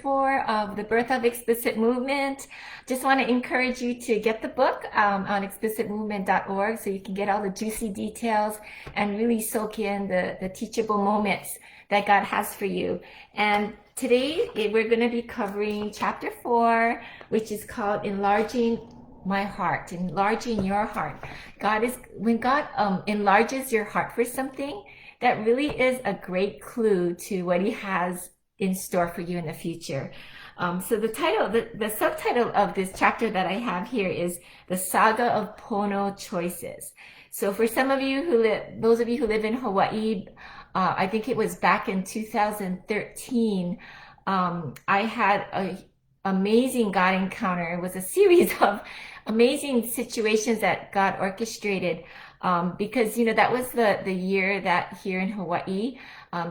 4 of The Birth of Explicit Movement. Just want to encourage you to get the book on explicitmovement.org so you can get all the juicy details and really soak in the teachable moments that God has for you. And today we're going to be covering chapter 4, which is called Enlarging My Heart, enlarging your heart. When God enlarges your heart for something, that really is a great clue to what he has in store for you in the future. So the subtitle of this chapter that I have here is The Saga of Pono Choices. So for some of you those of you who live in Hawaii, I think it was back in 2013, I had an amazing God encounter. It was a series of amazing situations that God orchestrated. Because that was the year that here in Hawaii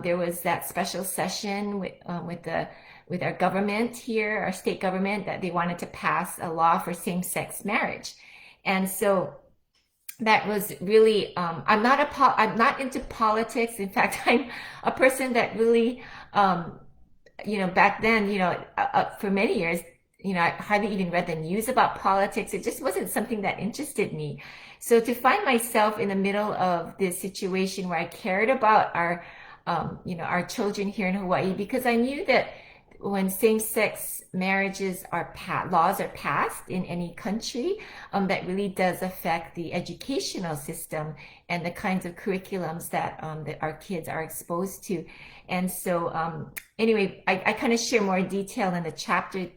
there was that special session with our government here, our state government, that they wanted to pass a law for same-sex marriage. And so that was really I'm not into politics. In fact, I'm a person that really back then, for many years, I hardly even read the news about politics. It just wasn't something that interested me. So to find myself in the middle of this situation where I cared about our children here in Hawaii, because I knew that when same-sex marriages laws are passed in any country, that really does affect the educational system and the kinds of curriculums that our kids are exposed to. And so anyway, I kind of share more detail in the chapter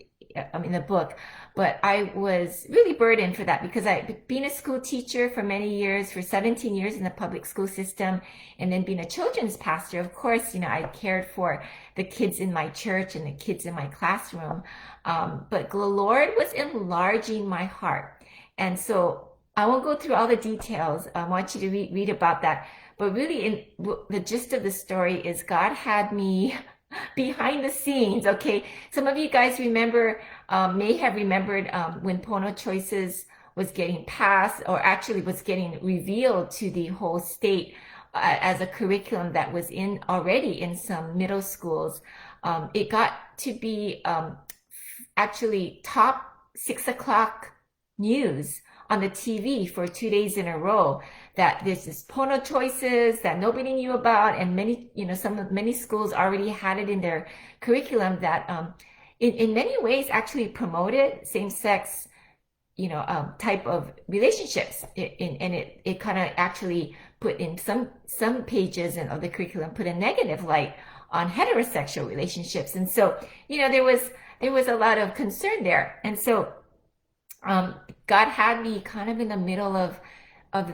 in the book, but I was really burdened for that because I've been a school teacher for many years, for 17 years in the public school system, and then being a children's pastor. Of course, I cared for the kids in my church and the kids in my classroom, but the Lord was enlarging my heart. And so I won't go through all the details. I want you to read about that. But really, the gist of the story is God had me behind the scenes. Okay, some of you guys may have remembered when Pono Choices was getting passed, or actually was getting revealed to the whole state as a curriculum that was already in some middle schools. It got to be actually top 6 o'clock news on the TV for 2 days in a row, that this is Pono Choices that nobody knew about, and many schools already had it in their curriculum, that in many ways actually promoted same-sex type of relationships. It kind of actually put in some pages of the curriculum, put a negative light on heterosexual relationships. And so there was a lot of concern there. And so God had me kind of in the middle of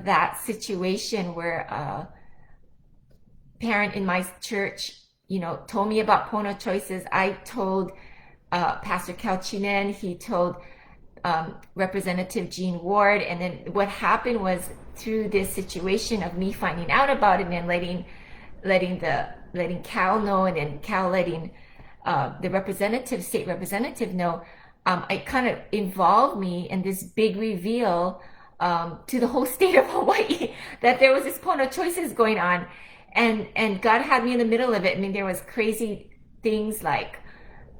that situation where a parent in my church, told me about Pono Choices. I told Pastor Kalchinen, he told Representative Jean Ward, and then what happened was, through this situation of me finding out about it and letting Cal know, and then Cal letting the state representative know, it kind of involved me in this big reveal to the whole state of Hawaii that there was this Pono Choices going on, and God had me in the middle of it. I mean, there was crazy things like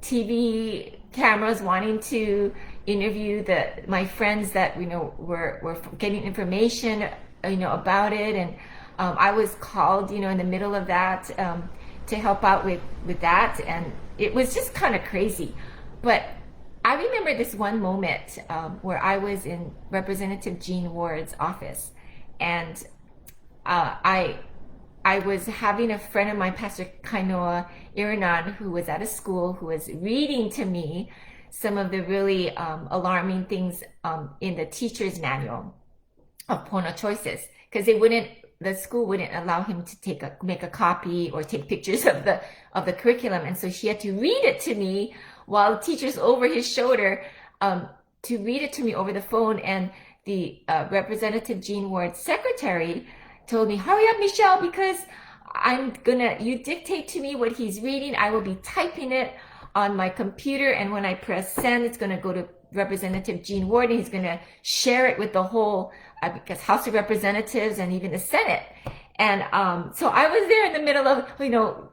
TV cameras wanting to interview my friends that were getting information about it, and I was called in the middle of that to help out with that, and it was just kind of crazy. But I remember this one moment where I was in Representative Jean Ward's office, and I was having a friend of mine, Pastor Kainoa Iranan, who was at a school, who was reading to me some of the really alarming things in the teacher's manual of Pono Choices, because the school wouldn't allow him to make a copy or take pictures of the curriculum, and so she had to read it to me while the teacher's over his shoulder, to read it to me over the phone. And the Representative Jean Ward's secretary told me, "Hurry up, Michele, because you dictate to me what he's reading. I will be typing it on my computer, and when I press send, it's going to go to Representative Jean Ward, and he's going to share it with the whole, House of Representatives and even the Senate." And so I was there in the middle of,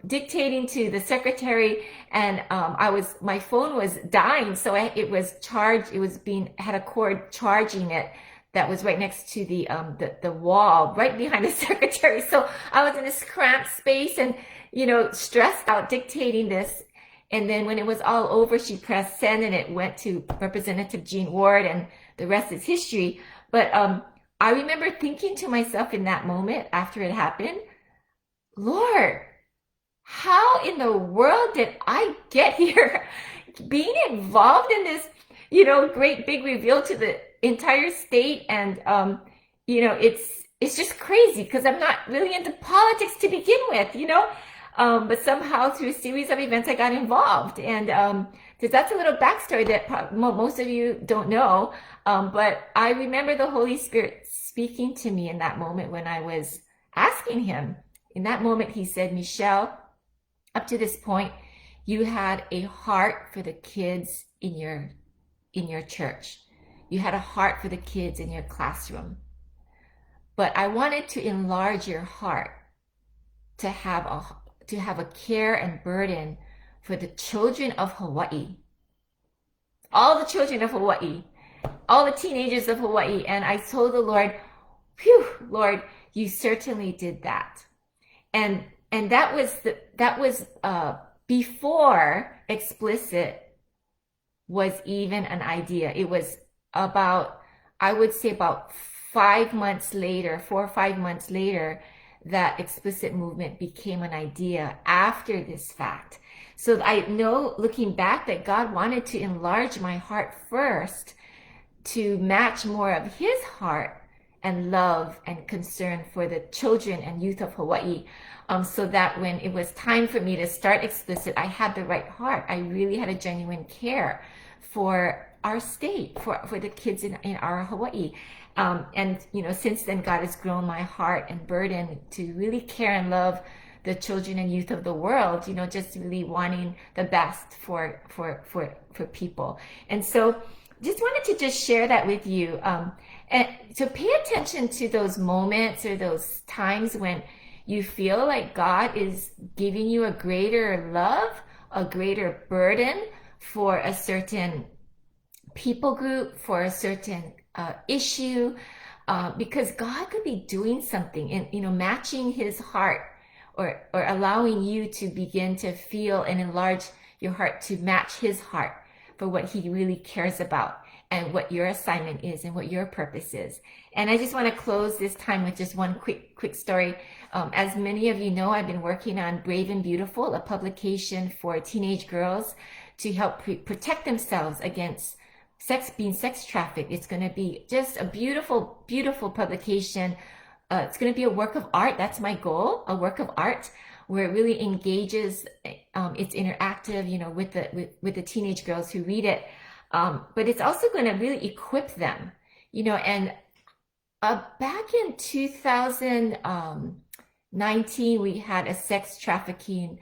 dictating to the secretary, and my phone was dying, so it was charged. It was had a cord charging it that was right next to the wall, right behind the secretary. So I was in this cramped space and, stressed out dictating this. And then when it was all over, she pressed send and it went to Representative Jean Ward, and the rest is history. But I remember thinking to myself in that moment after it happened, Lord, how in the world did I get here? Being involved in this, great big reveal to the entire state. And, it's just crazy because I'm not really into politics to begin with. But somehow through a series of events, I got involved. And that's a little backstory that most of you don't know. But I remember the Holy Spirit speaking to me in that moment when I was asking him. In that moment, he said, Michele, up to this point, you had a heart for the kids in your church. You had a heart for the kids in your classroom. But I wanted to enlarge your heart to have a care and burden for the children of Hawaii. All the children of Hawaii, all the teenagers of Hawaii. And I told the Lord, phew, Lord, you certainly did that. And that was before Explicit was even an idea. It was I would say about 5 months later, 4 or 5 months later, that Explicit Movement became an idea after this fact. So I know, looking back, that God wanted to enlarge my heart first to match more of his heart and love and concern for the children and youth of Hawaii, so that when it was time for me to start Explicit, I had the right heart. I really had a genuine care for our state, for the kids in our Hawaii. And since then, God has grown my heart and burden to really care and love the children and youth of the world, just really wanting the best for people. And so just wanted to just share that with you. And so pay attention to those moments or those times when you feel like God is giving you a greater love, a greater burden for a certain people group, for a certain issue, because God could be doing something and, matching his heart or allowing you to begin to feel and enlarge your heart to match his heart for what he really cares about and what your assignment is and what your purpose is. And I just want to close this time with just one quick story. As many of you know, I've been working on Brave and Beautiful, a publication for teenage girls to help protect themselves against being sex trafficked. It's going to be just a beautiful, beautiful publication. It's going to be a work of art. That's my goal, a work of art where it really engages. It's interactive, with the teenage girls who read it. But it's also going to really equip them, and back in 2019, we had a sex trafficking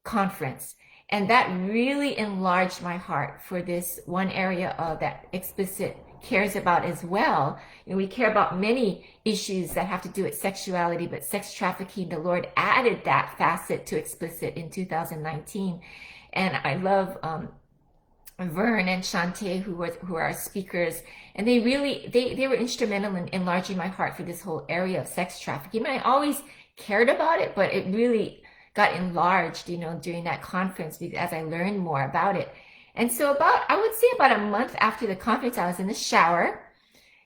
conference. And that really enlarged my heart for this one area that Explicit cares about as well. We care about many issues that have to do with sexuality, but sex trafficking, the Lord added that facet to Explicit in 2019. And I love Vern and Shante, who are our speakers, and they were instrumental in enlarging my heart for this whole area of sex trafficking. I always cared about it, but it really got enlarged, during that conference as I learned more about it. And so I would say about a month after the conference, I was in the shower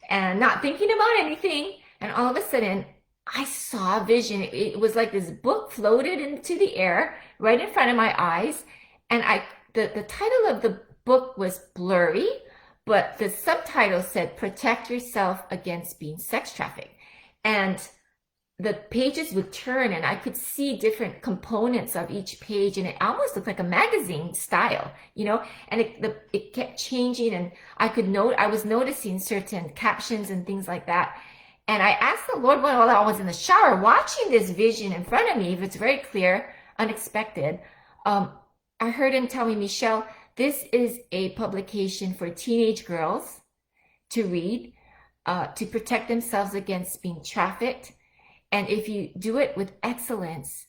and not thinking about anything. And all of a sudden I saw a vision. It was like this book floated into the air right in front of my eyes. And the title of the book was blurry, but the subtitle said, Protect Yourself Against Being Sex Trafficked. And the pages would turn and I could see different components of each page, and it almost looked like a magazine style, and it kept changing, and I was noticing certain captions and things like that. And I asked the Lord while I was in the shower watching this vision in front of me, if it's very clear, unexpected, I heard him tell me, Michele, this is a publication for teenage girls to read, to protect themselves against being trafficked. And if you do it with excellence,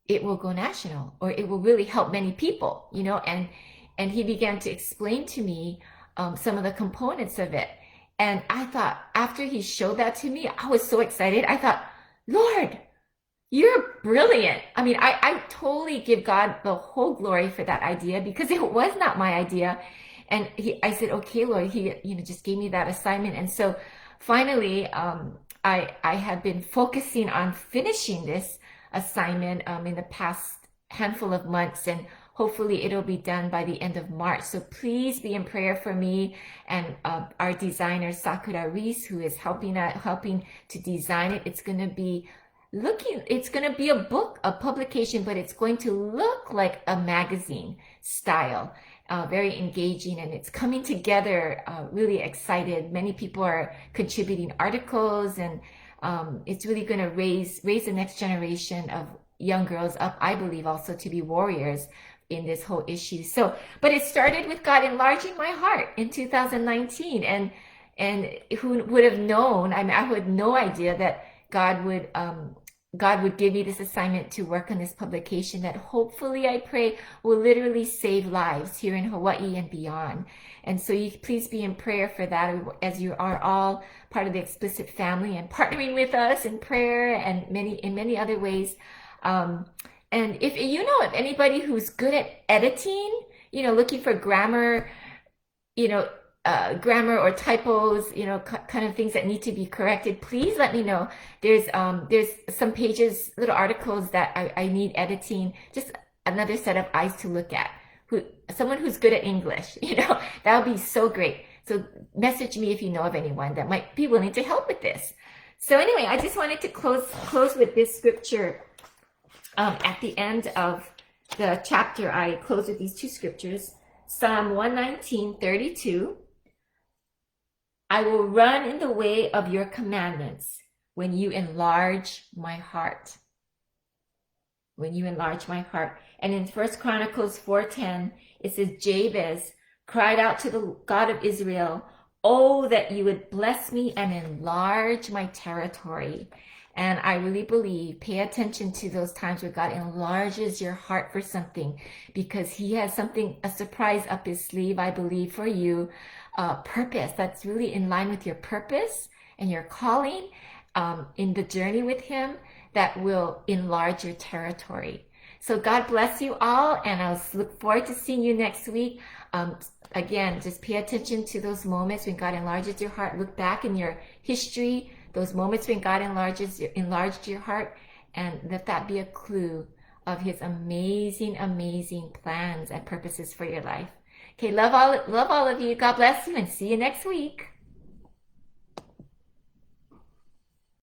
it will go national, or it will really help many people, you know. And he began to explain to me some of the components of it. And I thought, after he showed that to me, I was so excited. I thought, Lord, you're brilliant. I mean, I totally give God the whole glory for that idea, because it was not my idea. And I said, okay, Lord, he, just gave me that assignment. And so finally, I have been focusing on finishing this assignment in the past handful of months, and hopefully it'll be done by the end of March. So please be in prayer for me and our designer Sakura Reese, who is helping to design it. It's going to be a book, a publication, but it's going to look like a magazine style. Very engaging, and it's coming together. Really excited. Many people are contributing articles, and it's really going to raise the next generation of young girls up, I believe, also to be warriors in this whole issue. So, but it started with God enlarging my heart in 2019, and who would have known? I mean, I had no idea that God would give me this assignment to work on this publication that hopefully, I pray, will literally save lives here in Hawaii and beyond. And so you please be in prayer for that, as you are all part of the Explicit family and partnering with us in prayer and in many other ways. And if you know of anybody who's good at editing, looking for grammar, grammar or typos, kind of things that need to be corrected, please let me know. There's some pages, little articles that I need editing, just another set of eyes to look at. Someone who's good at English, that would be so great. So message me if you know of anyone that might be willing to help with this. So anyway, I just wanted to close with this scripture. At the end of the chapter, I close with these two scriptures. Psalm 119:32. I will run in the way of your commandments when you enlarge my heart. When you enlarge my heart. And in 1 Chronicles 4:10, it says, Jabez cried out to the God of Israel, oh, that you would bless me and enlarge my territory. And I really believe, pay attention to those times where God enlarges your heart for something, because he has a surprise up his sleeve, I believe, for you. Purpose that's really in line with your purpose and your calling in the journey with him, that will enlarge your territory. So God bless you all, and I'll look forward to seeing you next week. Again, just pay attention to those moments when God enlarges your heart. Look back in your history, those moments when God enlarged your heart, and let that be a clue of his amazing, amazing plans and purposes for your life. Okay, love all of you. God bless you, and see you next week.